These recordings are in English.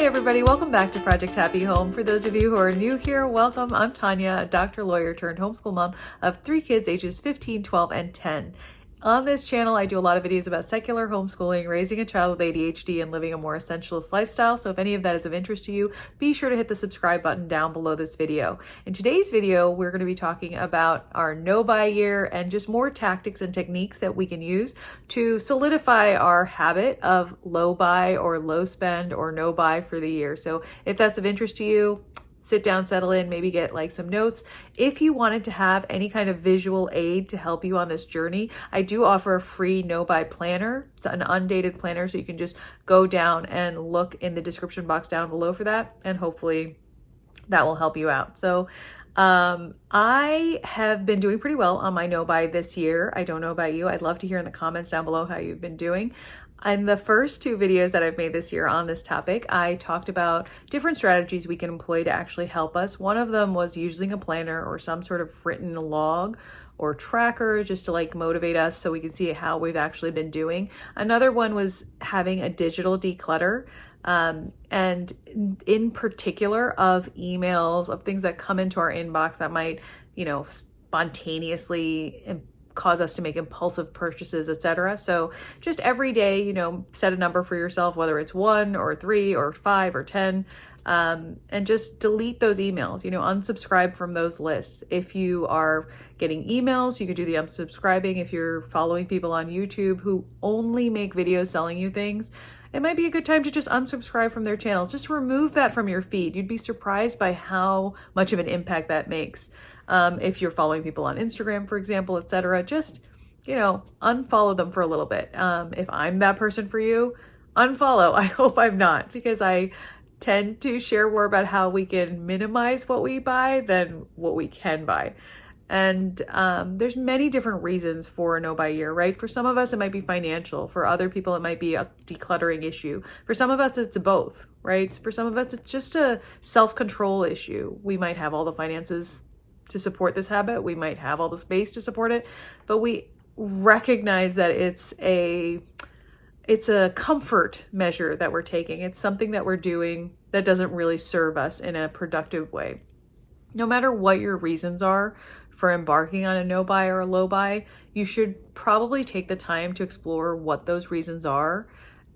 Hi everybody, welcome back to Project Happy Home. For those of you who are new here, welcome. I'm Tanya, a doctor, lawyer turned homeschool mom of 3 kids ages 15, 12, and 10. On this channel, I do a lot of videos about secular homeschooling, raising a child with ADHD, and living a more essentialist lifestyle. So if any of that is of interest to you, be sure to hit the subscribe button down below this video. In today's video, we're going to be talking about our no-buy year and just more tactics and techniques that we can use to solidify our habit of low buy or low spend or no buy for the year. So if that's of interest to you, sit down, settle in, maybe get like some notes. If you wanted to have any kind of visual aid to help you on this journey, I do offer a free no-buy planner. It's an undated planner, so you can just go down and look in the description box down below for that, and hopefully that will help you out. So I have been doing pretty well on my no-buy this year. I don't know about you. I'd love to hear in the comments down below how you've been doing. In the first 2 videos that I've made this year on this topic, I talked about different strategies we can employ to actually help us. One of them was using a planner or some sort of written log or tracker just to like motivate us so we can see how we've actually been doing. Another one was having a digital declutter, and in particular of emails, of things that come into our inbox that might, spontaneously cause us to make impulsive purchases, etc. So just every day, set a number for yourself, whether it's 1 or 3 or 5 or 10, and just delete those emails, unsubscribe from those lists. If you are getting emails, you could do the unsubscribing. If you're following people on YouTube who only make videos selling you things, it might be a good time to just unsubscribe from their channels. Just remove that from your feed. You'd be surprised by how much of an impact that makes. If you're following people on Instagram, for example, etc., just, unfollow them for a little bit. If I'm that person for you, unfollow. I hope I'm not, because I tend to share more about how we can minimize what we buy than what we can buy. And there's many different reasons for a no-buy year, right? For some of us, it might be financial. For other people, it might be a decluttering issue. For some of us, it's both, right? For some of us, it's just a self-control issue. We might have all the finances to support this habit. We might have all the space to support it, but we recognize that it's a comfort measure that we're taking. It's something that we're doing that doesn't really serve us in a productive way. No matter what your reasons are for embarking on a no-buy or a low-buy, you should probably take the time to explore what those reasons are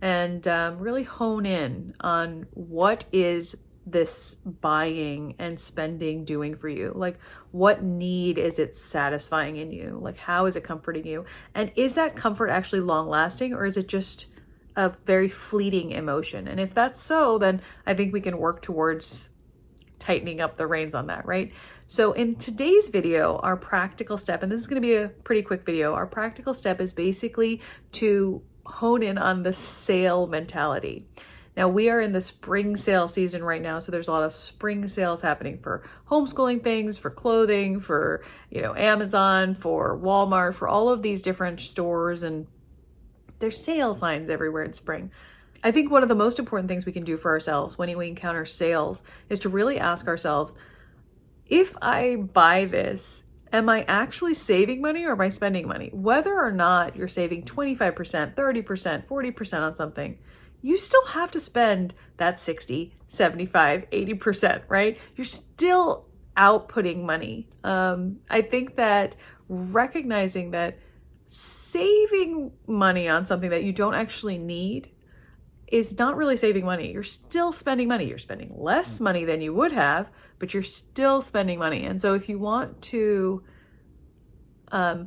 and really hone in on what is this buying and spending doing for you. Like, what need is it satisfying in you? Like, how is it comforting you? And is that comfort actually long lasting, or is it just a very fleeting emotion? And if that's so, then I think we can work towards tightening up the reins on that, right? So in today's video, our practical step, and this is going to be a pretty quick video, our practical step is basically to hone in on the sale mentality. Now, we are in the spring sale season right now, so there's a lot of spring sales happening for homeschooling things, for clothing, for, Amazon, for Walmart, for all of these different stores, and there's sale signs everywhere in spring. I think one of the most important things we can do for ourselves when we encounter sales is to really ask ourselves, if I buy this, am I actually saving money or am I spending money? Whether or not you're saving 25%, 30%, 40% on something, you still have to spend that 60, 75, 80%, right? You're still outputting money. I think that recognizing that saving money on something that you don't actually need is not really saving money. You're still spending money. You're spending less money than you would have, but you're still spending money. And so if you want to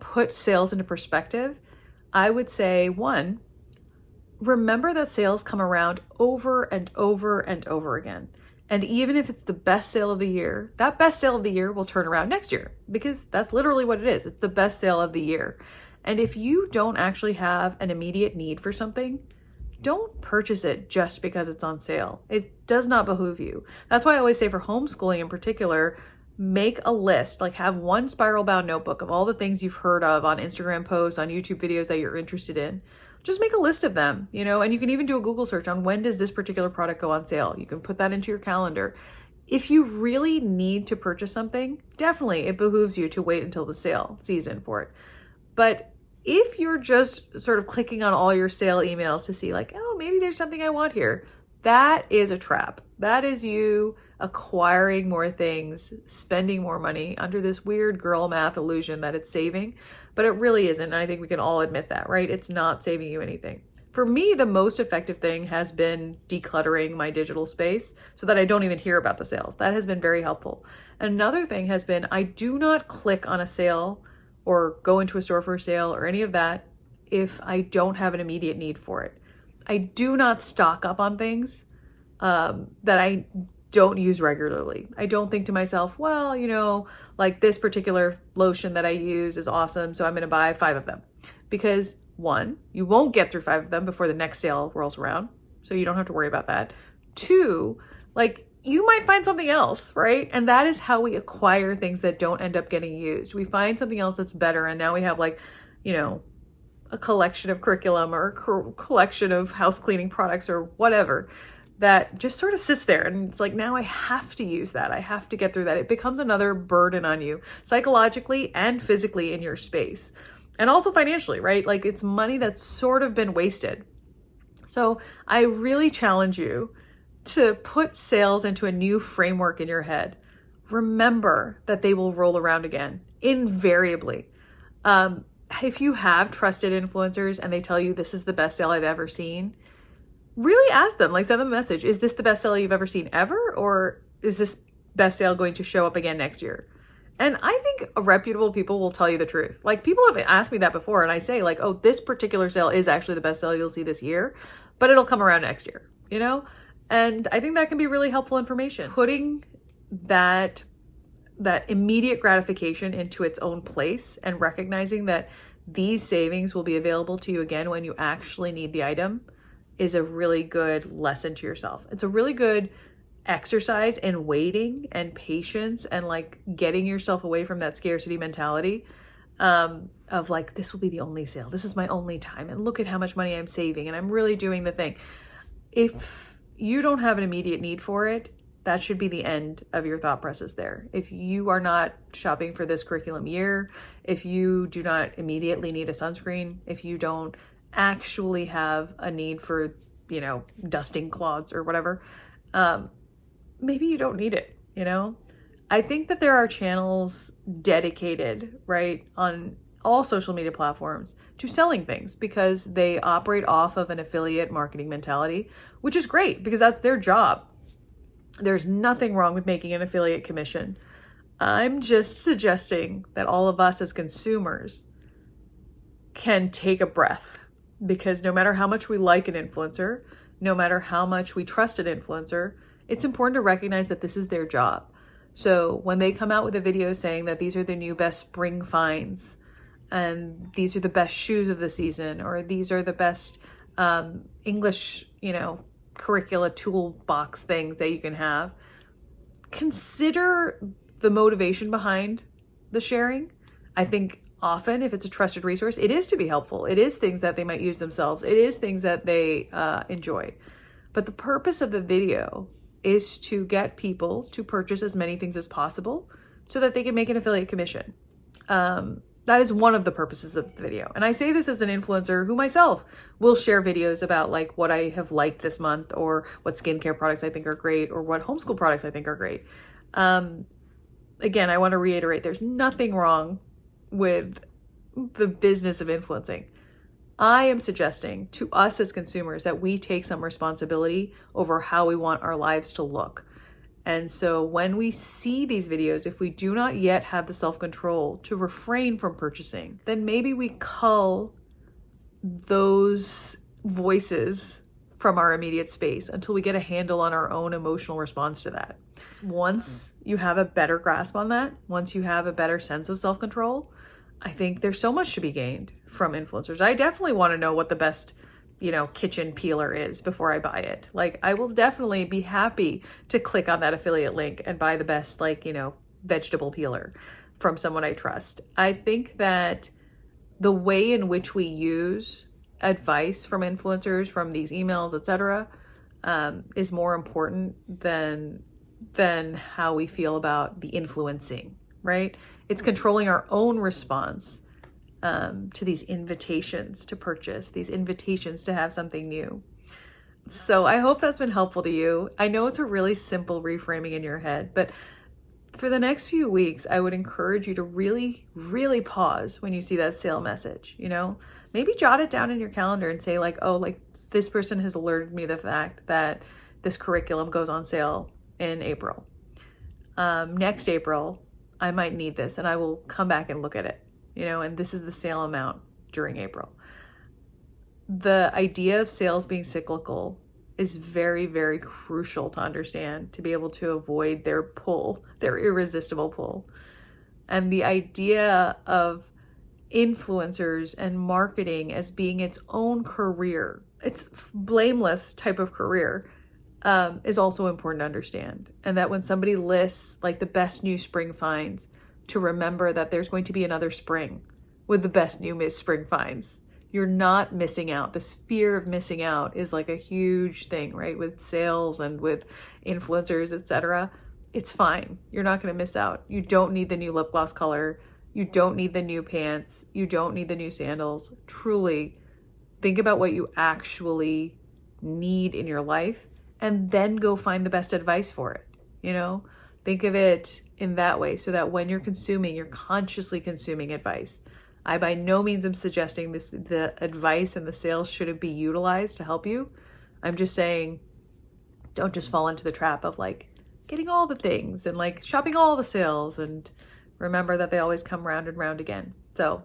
put sales into perspective, I would say, 1, remember that sales come around over and over and over again. And even if it's the best sale of the year, that best sale of the year will turn around next year, because that's literally what it is. It's the best sale of the year. And if you don't actually have an immediate need for something, don't purchase it just because it's on sale. It does not behoove you. That's why I always say, for homeschooling in particular, make a list, like have one spiral bound notebook of all the things you've heard of on Instagram posts, on YouTube videos that you're interested in. Just make a list of them, and you can even do a Google search on when does this particular product go on sale. You can put that into your calendar. If you really need to purchase something, definitely it behooves you to wait until the sale season for it. But if you're just sort of clicking on all your sale emails to see like, oh, maybe there's something I want here, that is a trap. That is you acquiring more things, spending more money under this weird girl math illusion that it's saving, but it really isn't. And I think we can all admit that, right? It's not saving you anything. For me, the most effective thing has been decluttering my digital space so that I don't even hear about the sales. That has been very helpful. Another thing has been I do not click on a sale or go into a store for a sale or any of that if I don't have an immediate need for it. I do not stock up on things that I don't use regularly. I don't think to myself, well, you know, like this particular lotion that I use is awesome, so I'm going to buy 5 of them. Because 1, you won't get through 5 of them before the next sale rolls around, so you don't have to worry about that. 2, like you might find something else, right? And that is how we acquire things that don't end up getting used. We find something else that's better, and now we have like, you know, a collection of curriculum or a collection of house cleaning products or whatever that just sort of sits there, and it's like, now I have to use that. I have to get through that. It becomes another burden on you psychologically and physically in your space, and also financially, right? Like it's money that's sort of been wasted. So I really challenge you to put sales into a new framework in your head. Remember that they will roll around again, invariably. If you have trusted influencers and they tell you this is the best sale I've ever seen, really ask them, like send them a message. Is this the best sale you've ever seen ever? Or is this best sale going to show up again next year? And I think reputable people will tell you the truth. Like people have asked me that before, and I say like, oh, this particular sale is actually the best sale you'll see this year, but it'll come around next year, you know? And I think that can be really helpful information. Putting that immediate gratification into its own place and recognizing that these savings will be available to you again when you actually need the item is a really good lesson to yourself. It's a really good exercise in waiting and patience and like getting yourself away from that scarcity mentality of like, this will be the only sale. This is my only time. And look at how much money I'm saving. And I'm really doing the thing. If you don't have an immediate need for it, that should be the end of your thought process there. If you are not shopping for this curriculum year, if you do not immediately need a sunscreen, if you don't actually have a need for, you know, dusting cloths or whatever, maybe you don't need it, you know? I think that there are channels dedicated, right, on all social media platforms to selling things because they operate off of an affiliate marketing mentality, which is great because that's their job. There's nothing wrong with making an affiliate commission. I'm just suggesting that all of us as consumers can take a breath, because no matter how much we like an influencer, no matter how much we trust an influencer, it's important to recognize that this is their job. So when they come out with a video saying that these are the new best spring finds, and these are the best shoes of the season, or these are the best English, you know, curricula toolbox things that you can have, consider the motivation behind the sharing. I think often if it's a trusted resource, it is to be helpful. It is things that they might use themselves. It is things that they enjoy. But the purpose of the video is to get people to purchase as many things as possible so that they can make an affiliate commission. That is one of the purposes of the video. And I say this as an influencer who myself will share videos about like what I have liked this month, or what skincare products I think are great, or what homeschool products I think are great. Again, I want to reiterate, there's nothing wrong with the business of influencing. I am suggesting to us as consumers that we take some responsibility over how we want our lives to look. And so when we see these videos, if we do not yet have the self-control to refrain from purchasing, then maybe we cull those voices from our immediate space until we get a handle on our own emotional response to that. Once you have a better grasp on that, once you have a better sense of self-control, I think there's so much to be gained from influencers. I definitely want to know what the best, you know, kitchen peeler is before I buy it. Like, I will definitely be happy to click on that affiliate link and buy the best, like, you know, vegetable peeler from someone I trust. I think that the way in which we use advice from influencers, from these emails, etc., is more important than how we feel about the influencing, right? It's controlling our own response to these invitations to purchase, these invitations to have something new. So I hope that's been helpful to you. I know it's a really simple reframing in your head, but for the next few weeks, I would encourage you to really, really pause when you see that sale message, you know? Maybe jot it down in your calendar and say like, oh, like this person has alerted me the fact that this curriculum goes on sale in April. Next April, I might need this and I will come back and look at it, you know, and this is the sale amount during April. The idea of sales being cyclical is very, very crucial to understand to be able to avoid their pull, their irresistible pull. And the idea of influencers and marketing as being its own career, it's blameless type of career, is also important to understand. And that when somebody lists like the best new spring finds, to remember that there's going to be another spring with the best new spring finds. You're not missing out. This fear of missing out is like a huge thing, right? With sales and with influencers, etc. It's fine. You're not going to miss out. You don't need the new lip gloss color. You don't need the new pants. You don't need the new sandals. Truly, think about what you actually need in your life and then go find the best advice for it. You know, think of it in that way so that when you're consuming, you're consciously consuming advice. I by no means am suggesting the advice and the sales shouldn't be utilized to help you. I'm just saying, don't just fall into the trap of like getting all the things and like shopping all the sales, and remember that they always come round and round again. So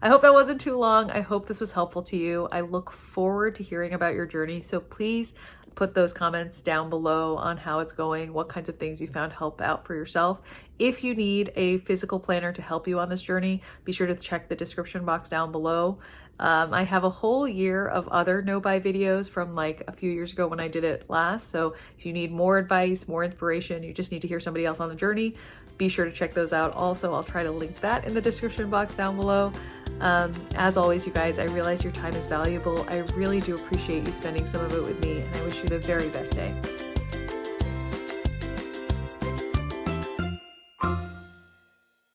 I hope that wasn't too long. I hope this was helpful to you. I look forward to hearing about your journey. So please put those comments down below on how it's going, what kinds of things you found help out for yourself. If you need a physical planner to help you on this journey, be sure to check the description box down below. I have a whole year of other no-buy videos from like a few years ago when I did it last. So if you need more advice, more inspiration, you just need to hear somebody else on the journey, be sure to check those out. Also, I'll try to link that in the description box down below. As always, you guys, I realize your time is valuable. I really do appreciate you spending some of it with me, and I wish you the very best day.